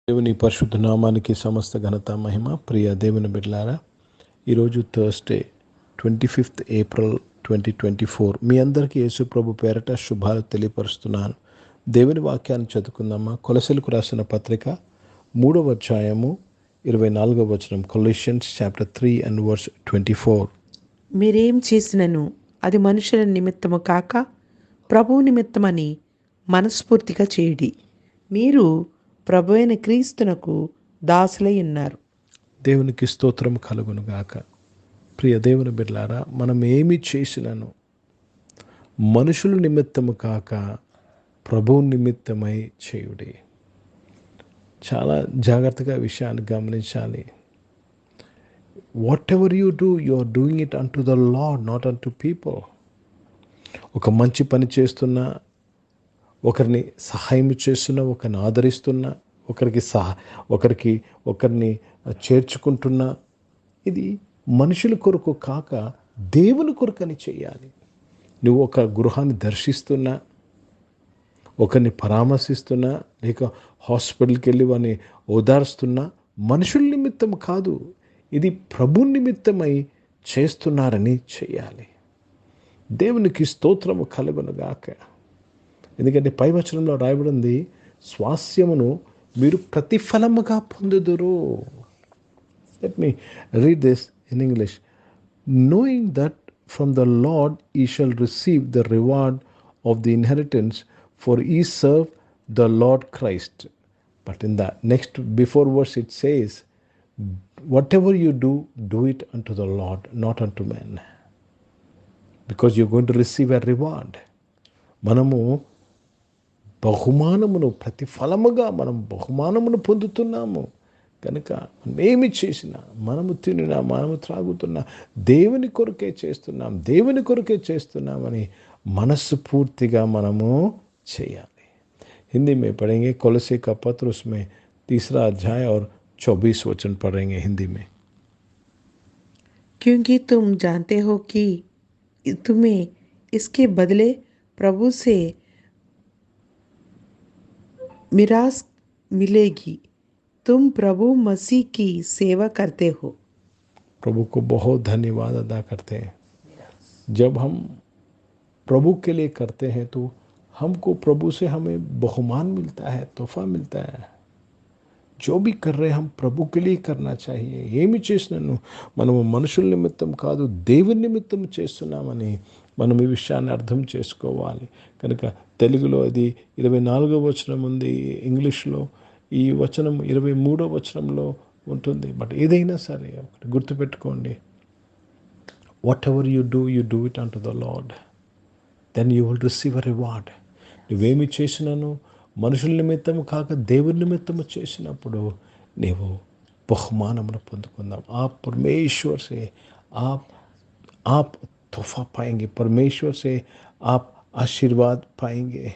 దేవుని పరిశుద్ధ నామానికి సమస్త ఘనత మహిమ. ప్రియ దేవుని బిడ్డలారా, ఈరోజు థర్స్డే 25th ఏప్రిల్ 2024. మీ అందరికీ యేసు ప్రభు పేరట శుభాలు తెలియపరుస్తున్నాను. దేవుని వాక్యాన్ని చదువుకుందామా. కొలసీలకు రాసిన పత్రిక 3వ అధ్యాయము 24వ వచనం. కొలెషన్స్ చాప్టర్ 3 and verse 24. మీరేం చేసినను అది మనుషుల నిమిత్తము కాక ప్రభువు నిమిత్తమని మనస్ఫూర్తిగా చేయుడి. మీరు ప్రభు అయిన క్రీస్తునకు దాసులై ఉన్నారు. దేవునికి స్తోత్రం కలుగును గాక. ప్రియ దేవుని బిడ్డలారా, మనం ఏమి చేసినను మనుషుల నిమిత్తము కాక ప్రభువు నిమిత్తమై చేయుడి. చాలా జాగ్రత్తగా విషయాన్ని గమనించాలి. Whatever you do, you are doing it unto the Lord, not unto people. ఒక మంచి పని చేస్తున్నా, ఒకరిని సహాయం చేస్తున్నా, ఒకరిని ఆదరిస్తున్నా, ఒకరిని చేర్చుకుంటున్నా, ఇది మనుషుల కొరకు కాక దేవుని కొరకని చేయాలి. నువ్వు ఒక గృహాన్ని దర్శిస్తున్నా, ఒకరిని పరామర్శిస్తున్నా, లేక హాస్పిటల్కి వెళ్ళి వారిని ఓదార్స్తున్నా, మనుషుల నిమిత్తం కాదు, ఇది ప్రభు నిమిత్తమై చేస్తున్నారని చేయాలి. దేవునికి స్తోత్రము కలుగునుగాక. ఎందుకంటే పై వచనంలో రాయబడింది, స్వాస్యమును మీరు ప్రతిఫలముగా పొందుదురు. Let me read this in English. Knowing that from the lord ye shall receive the reward of the inheritance, for ye serve the Lord Christ. But in the next before verse it says, whatever you do, do it unto the Lord, not unto men, because you're going to receive a reward. మనము ప్రతిఫలముగా మనం బహుమానమును పొందుతున్నాము కనుక మనం ఏమి చేసినా, మనము తినినా, మనము త్రాగుతున్నా, దేవుని కొరకే చేస్తున్నామని మనస్సు పూర్తిగా మనము చేయాలి. हिंदी में पढ़ेंगे. कोलोसे का पत्र, उसमें 3रा अध्याय और 24 वचन पढ़ेंगे हिंदी में. क्योंकि तुम जानते हो कि तुम्हें इसके बदले प्रभु से मिरास मिलेगी. तुम प्रभु मसीह की सेवा करते हो. प्रभु को बहुत धन्यवाद अदा करते हैं. जब हम प्रभु के लिए करते हैं तो हमको प्रभु से हमें बहुमान मिलता है, तोहफा मिलता है. जो भी कर रहे हम प्रभु के लिए करना चाहिए. ఏమి చేసినను మనము మనుషుల నిమిత్తం కాదు, దేవుని నిమిత్తం చేస్తున్నామని మనం ఈ విషయాన్ని అర్థం చేసుకోవాలి. కనుక తెలుగులో ఇది 24వ వచనం ఉంది, ఇంగ్లీష్లో ఈ వచనం 23వ వచనంలో ఉంటుంది. బట్ ఏదైనా సరే ఒకటి గుర్తుపెట్టుకోండి, whatever you do it unto the Lord, then you will receive a reward. నువ్వేమి చేసినాను మనుషుల నిమిత్తం కాక దేవుని నిమిత్తము చేసినప్పుడు నీవు బహుమానమును పొందుకుందాం. ఆ परमेश्वर से आप तोहफा पाएंगे, परमेश्वर से आप आशीर्वाद पाएंगे,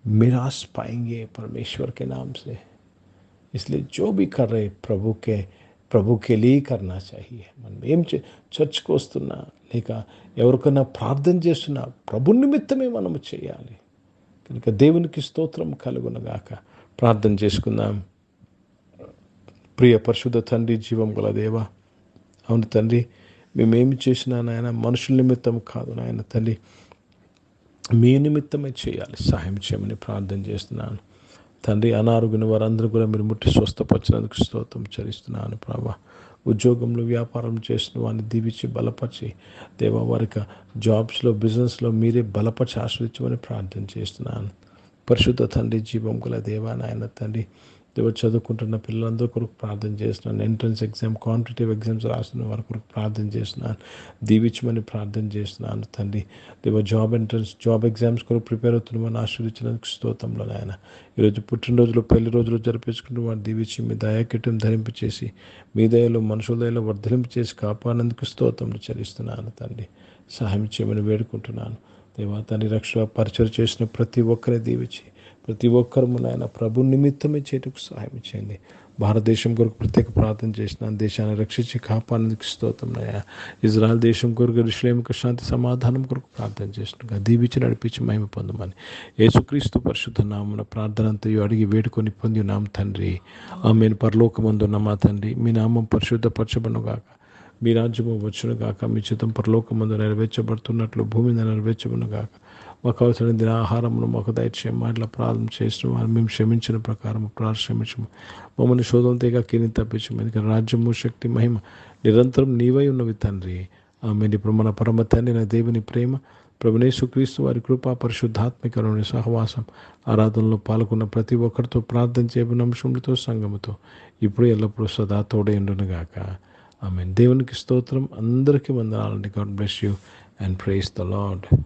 मिरास पाएंगे परमेश्वर के नाम से. इसलिए जो भी कर रहे ప్రభు के लिए करना चाहिए. మనం ఏం చర్చ్కి వస్తున్నా, లేక ఎవరికైనా ప్రార్థన చేస్తున్నా, ప్రభు నిమిత్తమే మనము చేయాలి. కనుక దేవునికి స్తోత్రం కలుగునగాక. ప్రార్థన చేసుకుందాం. ప్రియ పరిశుద్ధ తండ్రి, జీవం గల దేవ, అవును తండ్రి, మేమేమి చేసినా నాయన మనుషుల నిమిత్తం కాదు నాయన తండ్రి, మీ నిమిత్తమే చేయాలి. సహాయం చేయమని ప్రార్థన చేస్తున్నాను తండ్రి. అనారోగ్యం వారందరూ కూడా మీరు ముట్టి స్వస్థపరిచినందుకు స్తోత్రం చెల్లిస్తున్నాను ప్రభా. ఉద్యోగంలో వ్యాపారం చేసిన వారిని దీవించి బలపరిచి దేవా, వారికి జాబ్స్లో బిజినెస్లో మీరే బలపరిచి ఆశ్రయించమని ప్రార్థన చేస్తున్నాను. పరిశుద్ధ తండ్రి, జీవం గల దేవా నాయన తండ్రి, దేవ చదువుకుంటున్న పిల్లలందరూ కొరకు ప్రార్థన చేస్తున్నాను. ఎంట్రన్స్ ఎగ్జామ్, కాంపిటేటివ్ ఎగ్జామ్స్ రాస్తున్న వారి కొరకు ప్రార్థన చేస్తున్నాను. దీవించమని ప్రార్థన చేస్తున్నాను తండ్రి. దేవ జాబ్ ఎగ్జామ్స్ కొరకు ప్రిపేర్ అవుతున్న ఆశ్రయించినందుకు స్తోత్రంలో నాయన. ఈరోజు పుట్టినరోజులు, పెళ్లి రోజులు జరిపించుకుంటూ వారిని దీవించి మీ దయాకిటం ధరింపచేసి మీ దయలో మనుషుల దయలో వర్ధలింపచేసి కాపాడినందుకు స్తోత్రంలో చెల్లిస్తున్నాను తండ్రి. సహాయం చేయమని వేడుకుంటున్నాను దేవా తండ్రి. రక్షణ పరిచయం చేసిన ప్రతి ఒక్కరిని దీవించి ప్రతి ఒక్కరము నాయన ప్రభు నిమిత్తమే చేటుకు సహాయం చేయండి. భారతదేశం కొరకు ప్రత్యేక ప్రార్థన చేసిన దేశాన్ని రక్షించి కాపాడేందుకు స్తోత్రం నాయన. ఇజ్రాయెల్ దేశం కొరకు యెరూషలేముకు శాంతి సమాధానం కొరకు ప్రార్థన చేసినగా దీవించి నడిపించి మహిమ పొందమని యేసుక్రీస్తు పరిశుద్ధ నామమున ప్రార్థన అంతయు అడిగి వేడుకొని పొంది నామ తండ్రి. ఆమేన్. పరలోకమందున్న మా తండ్రి, మీ నామం పరిశుద్ధపరచబడుగాక, మీ రాజ్యము వచ్చునుగాక, మీ చిత్తం పరలోకమందు నెరవేర్చబడుతున్నట్లు భూమి మీద నెరవేర్చబడునుగాక. మాకు అవసరమైన దిన ఆహారమును మాకు దయచేయము. అట్లా ప్రార్థన చేసిన వారు మేము క్షమించిన ప్రకారం క్షమించము. మమ్మల్ని శోధన తెగ కిని తప్పించము. ఎందుకంటే రాజ్యము, శక్తి, మహిమ నిరంతరం నీవై ఉన్నవి తండ్రి. ఆమేన్. ఇప్పుడు మన పరమ తండ్రి నా దేవుని ప్రేమ, ప్రభువైన యేసుక్రీస్తు వారి కృప, పరిశుద్ధాత్మికమైన సహవాసం, ఆరాధనలో పాల్గొన్న ప్రతి ఒక్కరితో, ప్రార్థన చేయబడిన అంశములతో, సంఘముతో ఇప్పుడు ఎల్లప్పుడూ సదా తోడే ఉండునుగాక. ఆమేన్. దేవునికి స్తోత్రం. అందరికీ వందనాలండి. God bless you and praise the lord.